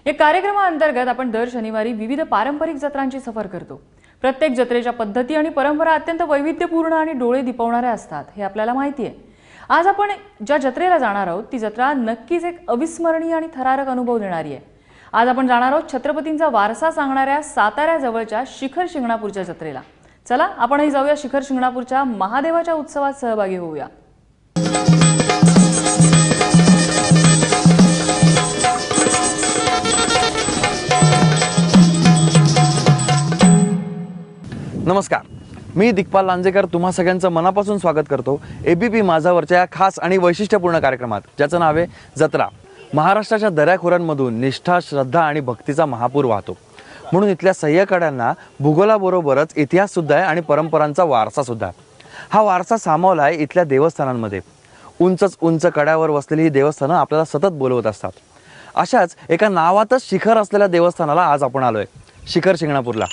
या कार्यक्रमाअंतर्गत आपण दर शनिवारी विविध पारंपरिक जत्रांची सफर करतो। प्रत्येक जत्रेच्या पद्धती आणि परंपरा अत्यंत वैविध्यपूर्ण आणि डोळे दिपवणाऱ्या असतात हे आपल्याला माहिती आहे। आज आपण ज्या जत्रेला जाणार आहोत ती जत्रा नक्कीच एक अविस्मरणीय आणि थरारक अनुभव देणारी आहे। आज आपण जाणार आहोत छत्रपतींचा वारसा सांगणाऱ्या साताऱ्या जवळच्या शिखर शिंगणापूरच्या जत्रेला। चला आपणही जाऊया शिखर शिंगणापूरच्या महादेवाच्या उत्सवात सहभागी होऊया। नमस्कार, मी दिग्पाल लांजेकर तुम्हा सगळ्यांचं मनापासून स्वागत करतो एबीपी माझावरच्या खास आणि वैशिष्ट्यपूर्ण कार्यक्रमात, ज्याचं नाव आहे जत्रा। महाराष्ट्राच्या दऱ्याखोऱ्यांमधून निष्ठा, श्रद्धा आणि भक्तीचा महापूर वाहतो, म्हणून इथल्या सह्याकड्यांना भूगोलाबरोबरच इतिहास सुद्धा आहे आणि परंपरांचा वारसा सुद्धा। हा वारसा सामावला आहे इथल्या देवस्थानांमध्ये। उंच कड्यावर वसलेली ही देवस्थानं आपल्याला सतत बोलवत असतात। अशाच एका नावातच शिखर असलेल्या देवस्थानाला आज आपण आलोय, शिखर शिंगणापूरला।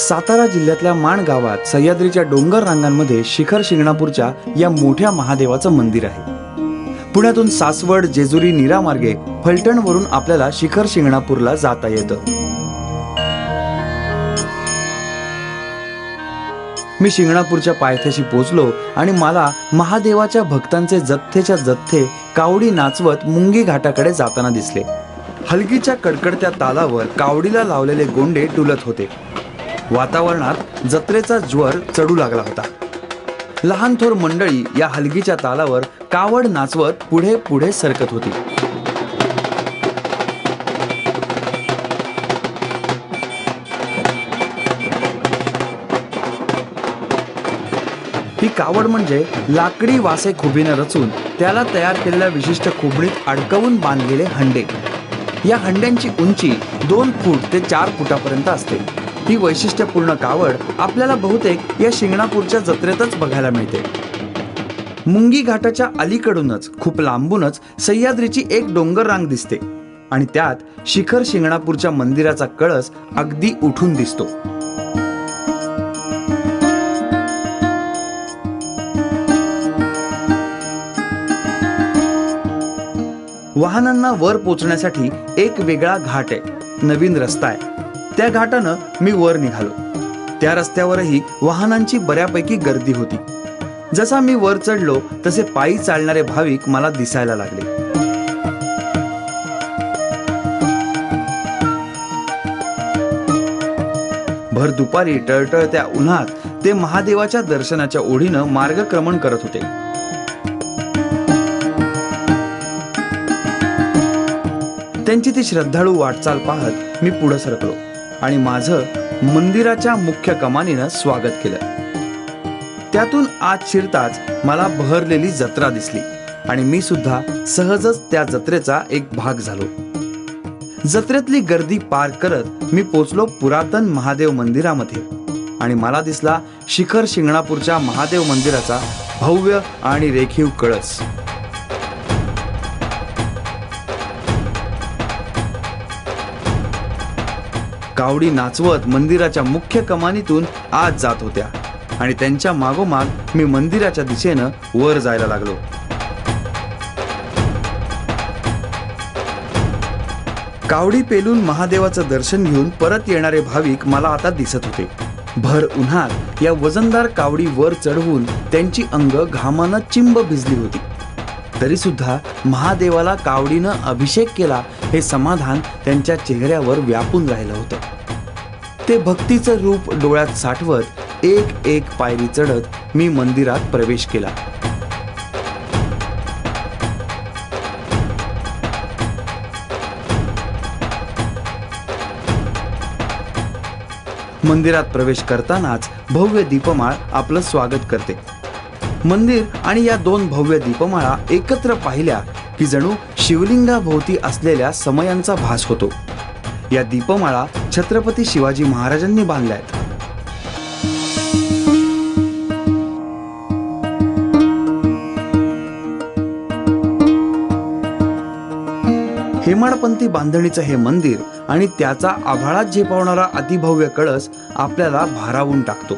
सातारा जिल्ह्यातल्या माण गावात सह्याद्रीच्या डोंगर रांगांमध्ये शिखर शिंगणापूरच्या या मोठ्या महादेवाचं मंदिर आहे। पुण्यातून सासवड, जेजुरी, नीरा मार्गे फलटणवरून आपल्याला शिखर शिंगणापूरला जाता येतं। मी शिंगणापूरच्या पायथ्याशी पोहोचलो आणि मला महादेवाच्या भक्तांचे जथ्थेच्या जथ्थे कावडी नाचवत मुंगी घाटाकडे जाताना दिसले। हलगीच्या कडकडत्या तालावर कावडीला लावलेले गोंडे डुलत होते। वातावरणात जत्रेचा ज्वर चढू लागला होता। लहान थोर मंडळी या हलगीच्या तालावर कावड नाचवत पुढे पुढे सरकत होती। ही कावड म्हणजे लाकडी वासे खुबीने रचून त्याला तयार केलेल्या विशिष्ट खुबणीत अडकवून बांधलेले हंडे। या हंड्यांची उंची 2 फूट ते 4 फुटापर्यंत असते। ही वैशिष्ट्यपूर्ण कावड आपल्याला बहुतेक या शिंगणापूरच्या जत्रेतच बघायला मिळते। मुंगी घाटाच्या अलीकडूनच खूप लांबूनच सह्याद्रीची एक डोंगर रांग दिसते आणि त्यात शिखर शिंगणापूरच्या मंदिराचा कळस अगदी उठून दिसतो। वाहनांना वर पोहोचण्यासाठी एक वेगळा घाट आहे, नवीन रस्ता आहे। त्या घाटानं मी वर निघालो। त्या रस्त्यावरही वाहनांची बऱ्यापैकी गर्दी होती। जसा मी वर चढलो तसे पायी चालणारे भाविक मला दिसायला लागले। भर दुपारी टळटळत्या उन्हात ते महादेवाच्या दर्शनाच्या ओढीनं मार्गक्रमण करत होते। त्यांची ती श्रद्धाळू वाटचाल पाहत मी पुढे सरकलो आणि माझं मंदिराच्या मुख्य कमानीनं स्वागत केलं। त्यातून आत शिरताच मला बहरलेली जत्रा दिसली आणि मी सुद्धा सहजच त्या जत्रेचा एक भाग झालो। जत्रेतली गर्दी पार करत मी पोचलो पुरातन महादेव मंदिरामध्ये आणि मला दिसला शिखर शिंगणापूरच्या महादेव मंदिराचा भव्य आणि रेखीव कळस। कावडी नाचवत मंदिराच्या मुख्य कमानीतून आत जात होत्या आणि त्यांच्या मागोमाग मी मंदिराच्या दिशेनं वर जायला लागलो। कावडी पेलून महादेवाचं दर्शन घेऊन परत येणारे भाविक मला आता दिसत होते। भर उन्हात या वजनदार कावडी वर चढवून त्यांची अंग घामानं चिंब भिजली होती। तरी सुद्धा महादेवाला कावडीनं अभिषेक केला हे समाधान त्यांच्या चेहऱ्यावर व्यापून राहिलं होतं। ते भक्तीचं रूप डोळ्यात साठवत एक एक पायरी चढत मी मंदिरात प्रवेश केला। मंदिरात प्रवेश करतानाच भव्य दीपमाळ आपलं स्वागत करते। मंदिर आणि या 2 भव्य दीपमाळा एकत्र पाहिल्या की जणू शिवलिंगाभोवती असलेल्या समयांचा भास होतो। या दीपमाळा छत्रपती शिवाजी महाराजांनी बांधल्यात। हेमाडपंथी बांधणीचं हे मंदिर आणि त्याचा आभाळात झेपावणारा अतिभव्य कळस आपल्याला भारावून टाकतो.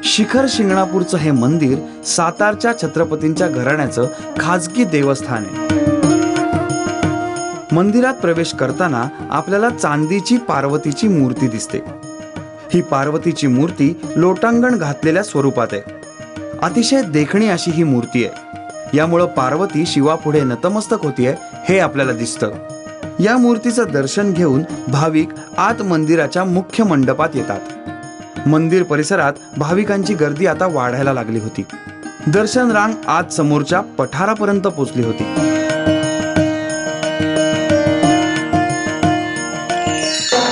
शिखर शिंगणापूरचं हे मंदिर सातारच्या छत्रपतींच्या घराण्याचं खाजगी देवस्थान आहे. मंदिरात प्रवेश करताना आपल्याला चांदीची पार्वतीची मूर्ती दिसते. ही पार्वतीची मूर्ती लोटांगण घातलेल्या स्वरूपात आहे. अतिशय देखणी अशी ही मूर्ती आहे. यामुळं पार्वती शिवापुढे नतमस्तक होतीये हे आपल्याला दिसतं. या मूर्तीचं दर्शन घेऊन भाविक आत मंदिराच्या मुख्य मंडपात येतात. मंदिर परिसरात भाविकांची गर्दी आता वाढायला लागली होती. दर्शन रांग आत समोरच्या पठारापर्यंत पोहोचली होती.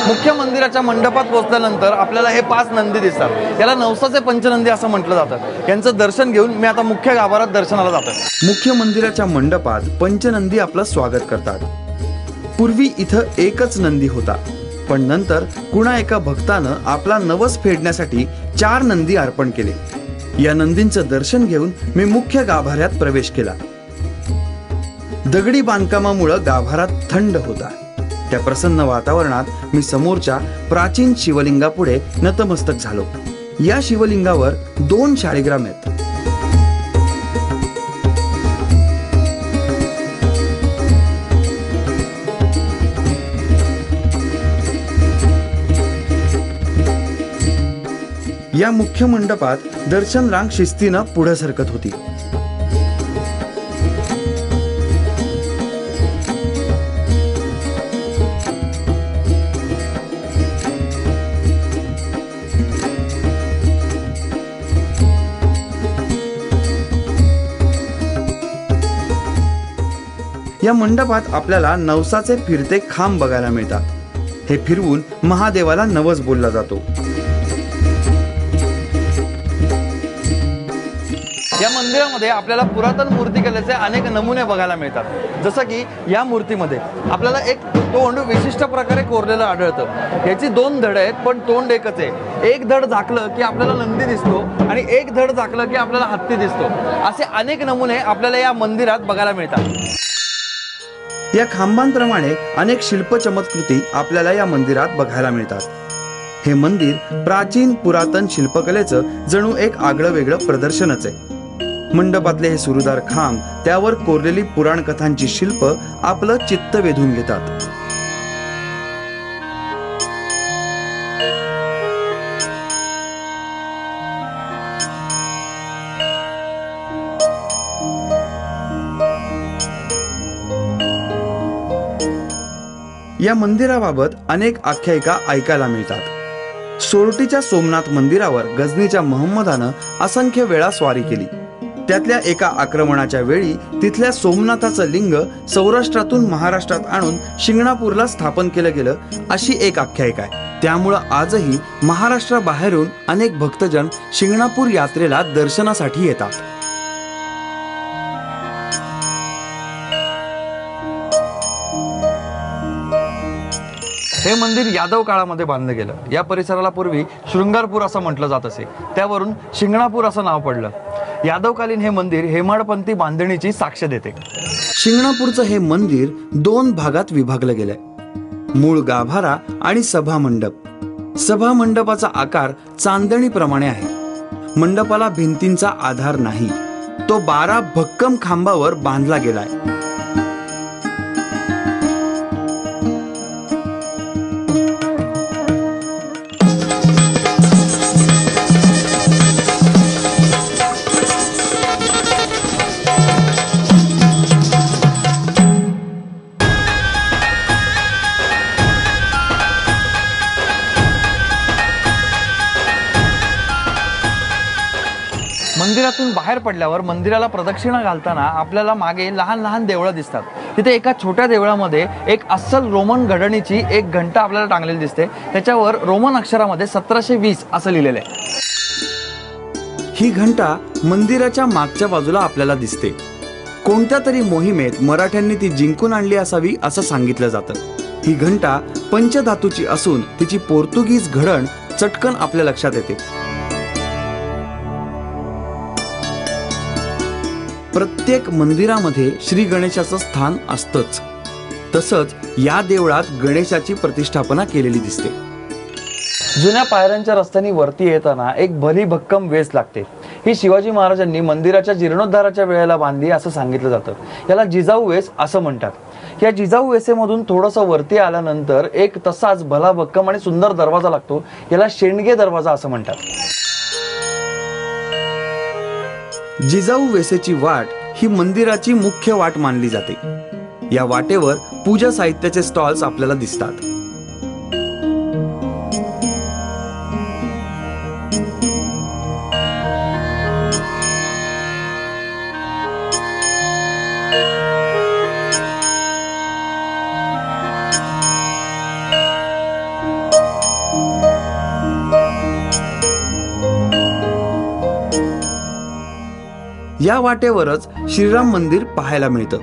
मुख्य मंदिराच्या मंडपात पोहोचल्यानंतर आपल्याला हे 5 नंदी दिसतात. याला नवसाचे पंचनंदी असं म्हटलं जातं. यांचं दर्शन घेऊन मी आता मुख्य गाभारात दर्शनाला जातो. मुख्य मंदिराच्या मंडपात पंचनंदी आपलं स्वागत करतात. पूर्वी इथं एकच नंदी होता, पण नंतर कुणा एका भक्तानं आपला नवस फेडण्यासाठी 4 नंदी अर्पण केले. या नंदींचं दर्शन घेऊन मी मुख्य गाभाऱ्यात प्रवेश केला. दगडी बांधकामामुळं गाभारात थंड होता. त्या प्रसन्न वातावरणात मी समोरच्या प्राचीन शिवलिंगापुढे नतमस्तक झालो. या शिवलिंगावर 2 शाळीग्राम आहेत. या मुख्य मंडपात दर्शन रांग शिस्तीनं पुढे सरकत होती. या मंडपात आपल्याला नवसाचे फिरते खांब बघायला मिळतात. हे फिरवून महादेवाला नवस बोलला जातो. या मंदिरामध्ये आपल्याला पुरातन मूर्तिकलेचे अनेक नमुने बघायला मिळतात. जसं की या मूर्तीमध्ये आपल्याला एक तोंड विशिष्ट प्रकारे कोरलेलं आढळतं. याची 2 धड आहेत, पण तोंड एकच आहे. एक धड झाकलं की आपल्याला नंदी दिसतो आणि एक धड झाकलं की आपल्याला हत्ती दिसतो. असे अनेक नमुने आपल्याला या मंदिरात बघायला मिळतात. या खांबांप्रमाणे अनेक शिल्प चमत्कृती आपल्याला या मंदिरात बघायला मिळतात. हे मंदिर प्राचीन पुरातन शिल्पकलेचं जणू एक आगळं वेगळं प्रदर्शनच आहे. मंडपातले हे सुरूदार खांब, त्यावर कोरलेली पुराण कथांची शिल्प आपलं चित्त वेधून घेतात. या मंदिराबाबत अनेक आख्यायिका ऐकायला मिळतात. सोरटीच्या सोमनाथ मंदिरावर गजनीच्या महम्मदानं असंख्य वेळा स्वारी केली. त्यातल्या एका आक्रमणाच्या वेळी तिथल्या सोमनाथाचं लिंग सौराष्ट्रातून महाराष्ट्रात आणून शिंगणापूरला स्थापन केलं गेलं अशी एक आख्यायिका आहे. त्यामुळं आजही महाराष्ट्राबाहेरून अनेक भक्तजन शिंगणापूर यात्रेला दर्शनासाठी येतात. हे मंदिर यादव काळामध्ये बांधलं गेलं. या परिसराला पूर्वी शृंगारपूर असं म्हटलं जात असे. त्यावरून शिंगणापूर असं नाव पडलं. यादवकालीन हे मंदिर हेमाडपंथी बांधणीची साक्ष देते. शिंगणापूरचं हे मंदिर 2 भागात विभागलं गेलंय. मूळ गाभारा आणि सभा मंडप. सभा मंडपाचा आकार चांदणीप्रमाणे आहे. मंडपाला भिंतींचा आधार नाही. तो 12 भक्कम खांबावर बांधला गेलाय. मंदिरातून बाहेर पडल्यावर मंदिराला प्रदक्षिणा घालताना आपल्याला मागे लहान लहान देवळं दिसतात. तिथे एका छोट्या देवळामध्ये एक अस्सल रोमन घडणीची एक घंटा आपल्याला टांगलेली दिसते. त्याच्यावर रोमन अक्षरामध्ये 1720 असं लिहिलेलं आहे. ही घंटा मंदिराच्या मागच्या बाजूला आपल्याला दिसते. कोणत्या तरी मोहिमेत मराठ्यांनी ती जिंकून आणली असावी असं सांगितलं जातं. ही घंटा पंचधातूची असून तिची पोर्तुगीज घडण चटकन आपल्या लक्षात येते. प्रत्येक मंदिरामध्ये श्री गणेशाचं स्थान असतंच. तसंच या देवळात गणेशाची प्रतिष्ठापना केलेली दिसते. जुन्या पायऱ्यांच्या रस्त्याने वरती येताना एक भली भक्कम वेस लागते. ही शिवाजी महाराजांनी मंदिराच्या जीर्णोद्धाराच्या वेळेला बांधली असं सांगितलं जातं. याला जिजाऊ वेस असं म्हणतात. या जिजाऊ वेसेमधून थोडंसं वरती आल्यानंतर एक तसाच भला भक्कम आणि सुंदर दरवाजा लागतो. याला शेंडगे दरवाजा असं म्हणतात. जिजाऊ वेसेची वाट ही मंदिराची मुख्य वाट मानली जाते. या वाटेवर पूजा साहित्याचे स्टॉल्स आपल्याला दिसतात. या वाटेवरच श्रीराम मंदिर पाहायला मिळतं.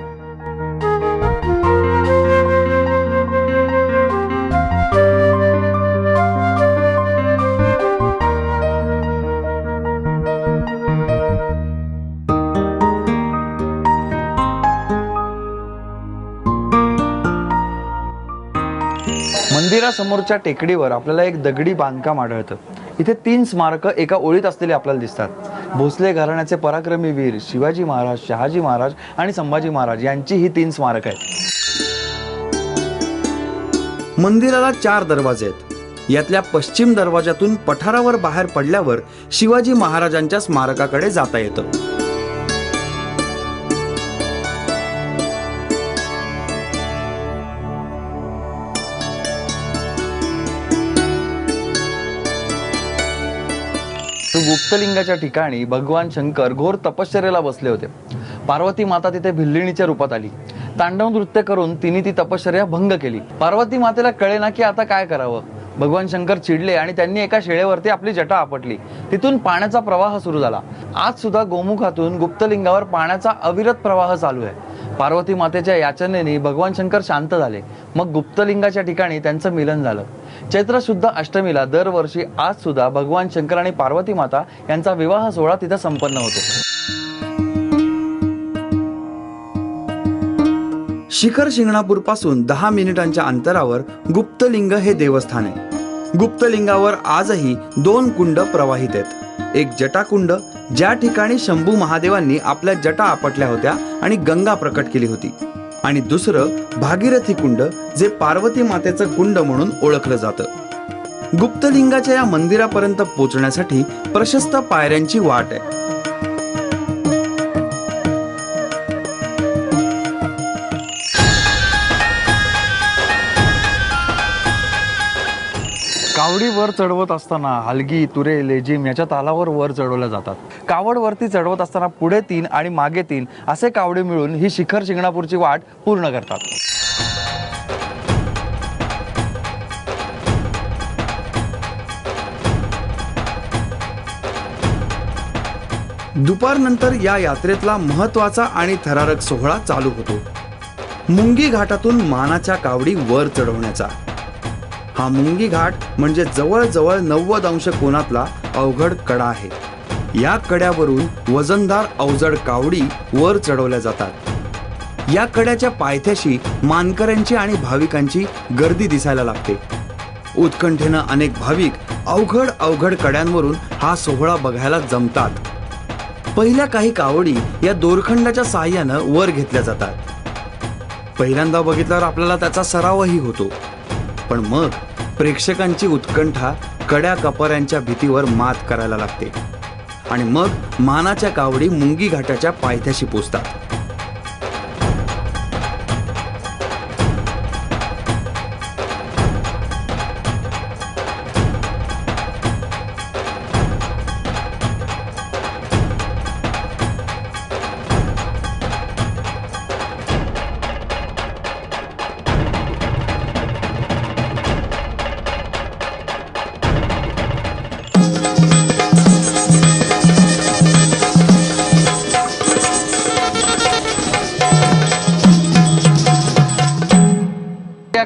मंदिरासमोरच्या टेकडीवर आपल्याला एक दगडी बांधकाम आढळतं. इथे 3 स्मारकं एका ओळीत असलेली आपल्याला दिसतात. भोसले घराण्याचे पराक्रमी वीर शिवाजी महाराज, शहाजी महाराज आणि संभाजी महाराज यांची ही 3 स्मारकं आहेत. मंदिराला 4 दरवाजे आहेत. यातल्या पश्चिम दरवाजातून पठारावर बाहेर पडल्यावर शिवाजी महाराजांच्या स्मारकाकडे जाता येतं. गुप्तलिंगाच्या ठिकाणी भगवान शंकर घोर तपश्चर्येला बसले होते. पार्वती माता तिथे भिल्लिणीच्या रूपात आली. तांडव नृत्य करून तिने ती तपश्चर्या भंग केली. पार्वती मातेला कळेना की आता काय करावं. भगवान शंकर चिडले आणि त्यांनी एका शेळेवरती आपली जटा आपटली. तिथून पाण्याचा प्रवाह सुरू झाला. आज सुद्धा गोमुखातून गुप्तलिंगावर पाण्याचा अविरत प्रवाह चालू आहे. पार्वती मातेच्या याचनेने भगवान शंकर शांत झाले. मग गुप्तलिंगाच्या ठिकाणी त्यांचं मिलन झालं. चैत्र शुद्ध अष्टमीला दरवर्षी आज सुद्धा भगवान शंकर आणि पार्वती माता यांचा विवाह सोहळा तिथं संपन्न होतो. शिखर शिंगणापूर पासून 10 मिनिटांच्या अंतरावर गुप्तलिंग हे देवस्थान आहे. गुप्तलिंगावर आजही 2 कुंड प्रवाहित आहेत. एक जटाकुंड, ज्या ठिकाणी शंभू महादेवांनी आपल्या जटा आपटल्या होत्या आणि गंगा प्रकट केली होती, आणि दुसरं भागीरथी कुंड, जे पार्वती मातेचं कुंड म्हणून ओळखलं जातं. गुप्तलिंगाच्या या मंदिरापर्यंत पोहोचण्यासाठी प्रशस्त पायऱ्यांची वाट आहे. कावडी वर चढवत असताना हलगी, तुरे, लेझिम याच्या तालावर वर चढवल्या जातात. कावड वरती चढवत असताना पुढे 3 आणि मागे 3 असे कावडे मिळून ही शिखर शिंगणापूरची वाट पूर्ण करतात. दुपारनंतर या यात्रेतला महत्वाचा आणि थरारक सोहळा चालू होतो. मुंगी घाटातून मानाच्या कावडी वर चढवण्याचा. हा मुंगी घाट म्हणजे जवळजवळ 90 अंश कोनातला अवघड कडा आहे. या कड्यावरून वजनदार अवजड कावडी वर चढवल्या जातात. या कड्याच्या पायथ्याशी मानकऱ्यांची आणि भाविकांची गर्दी दिसायला लागते. उत्कंठेनं अनेक भाविक अवघड कड्यांवरून हा सोहळा बघायला जमतात. पहिल्या काही कावडी या दोरखंडाच्या साहाय्यानं वर घेतल्या जातात. पहिल्यांदा बघितल्यावर आपल्याला त्याचा सरावही होतो, पण मग प्रेक्षकांची उत्कंठा कड्या कपाऱ्यांच्या भीतीवर मात करायला लागते आणि मग मानाच्या कावडी मुंगी घाटाच्या पायथ्याशी पोचतात.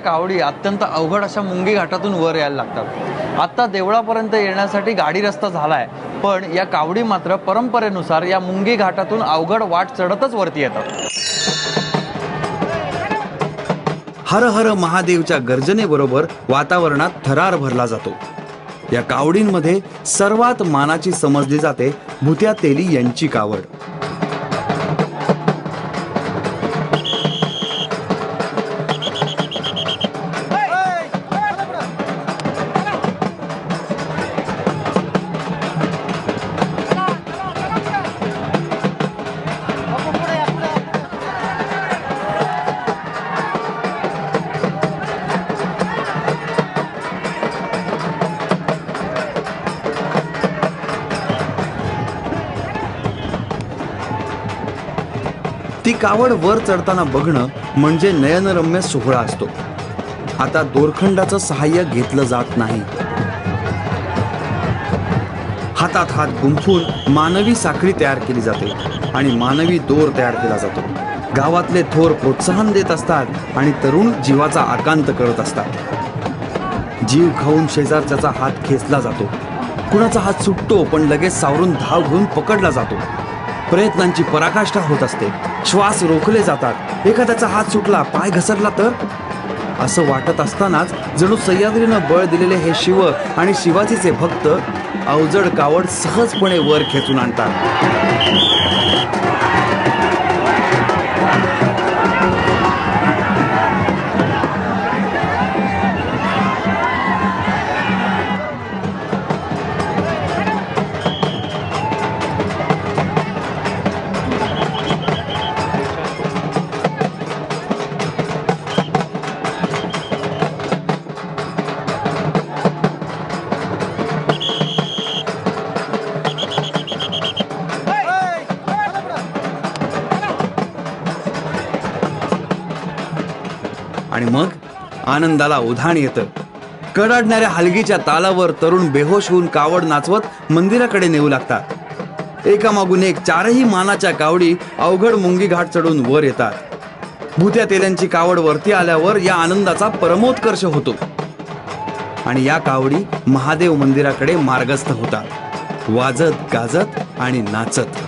कावडी अत्यंत अवघड अशा मुंगी घाटातून वर यायला लागतात. आता देवळापर्यंत येण्यासाठी गाडी रस्ता झालाय, पण या कावडी मात्र परंपरेनुसार या मुंगी घाटातून अवघड वाट चढतच वरती येतात. हर हर महादेवच्या गर्जनेबरोबर वातावरणात थरार भरला जातो. या कावडींमध्ये सर्वात मानाची समजली जाते भुत्या तेली यांची कावड. ती कावड वर चढताना बघणं म्हणजे नयनरम्य सोहळा असतो. आता दोरखंडाचं सहाय्य घेतलं जात नाही. हातात हात गुंफून मानवी साखळी तयार केली जाते आणि मानवी दोर तयार केला जातो. गावातले थोर प्रोत्साहन देत असतात आणि तरुण जीवाचा आकांत करत असतात. जीव खाऊन शेजारच्याचा हात खेचला जातो. कुणाचा हात सुटतो पण लगेच सावरून धाव घेऊन पकडला जातो. प्रयत्नांची पराकाष्ठा होत असते. श्वास रोखले जातात. एखाद्याचा हात सुटला, पाय घसरला तर असं वाटत असतानाच जणू सह्याद्रीनं बळ दिलेले हे शिव आणि शिवाजीचे भक्त अवजड कावड सहजपणे वर खेचून आणतात. आणि मग आनंदाला उधाण येतं. कडाडणाऱ्या हलगीच्या तालावर तरुण बेहोश होऊन कावड नाचवत मंदिराकडे नेऊ लागतात. एकामागून एक चारही मानाच्या कावडी अवघड मुंगी घाट चढून वर येतात. भुत्या तेल्यांची कावड वरती आल्यावर या आनंदाचा परमोत्कर्ष होतो आणि या कावडी महादेव मंदिराकडे मार्गस्थ होतात, वाजत गाजत आणि नाचत.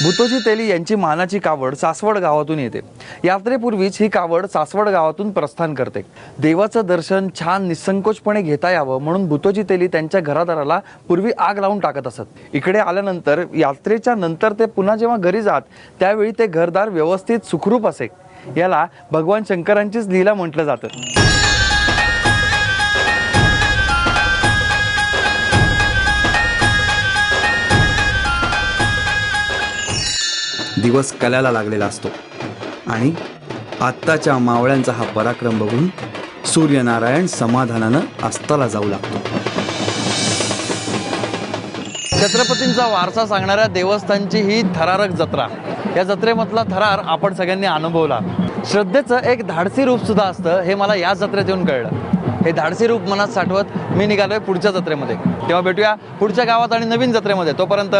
भुतोजी तेली यांची मानाची कावड सासवड गावातून येते. यात्रेपूर्वीच ही कावड सासवड गावातून प्रस्थान करते. देवाचं दर्शन छान निसंकोचपणे घेता यावं म्हणून भुतोजी तेली त्यांच्या घरादाराला पूर्वी आग लावून टाकत असत. इकडे आल्यानंतर यात्रेच्या नंतर ते पुन्हा जेव्हा घरी जात त्यावेळी ते घरदार व्यवस्थित सुखरूप असे. याला भगवान शंकरांचीच लीला म्हटलं जातं. दिवस कल्याला लागलेला असतो आणि आत्ताच्या मावळ्यांचा हा पराक्रम बघून सूर्यनारायण समाधानानं अस्ताला जाऊ लागतो. छत्रपतींचा वारसा सांगणाऱ्या देवस्थानची ही थरारक जत्रा. या जत्रेमधला थरार आपण सगळ्यांनी अनुभवला. श्रद्धेचं एक धाडसी रूप सुद्धा असतं हे मला या जत्रेत येऊन कळलं. हे धाडसी रूप मनात साठवत मी निघालोय पुढच्या जत्रेमध्ये. तेव्हा भेटूया पुढच्या गावात आणि नवीन जत्रेमध्ये. तोपर्यंत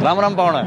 राम राम पाहुणा.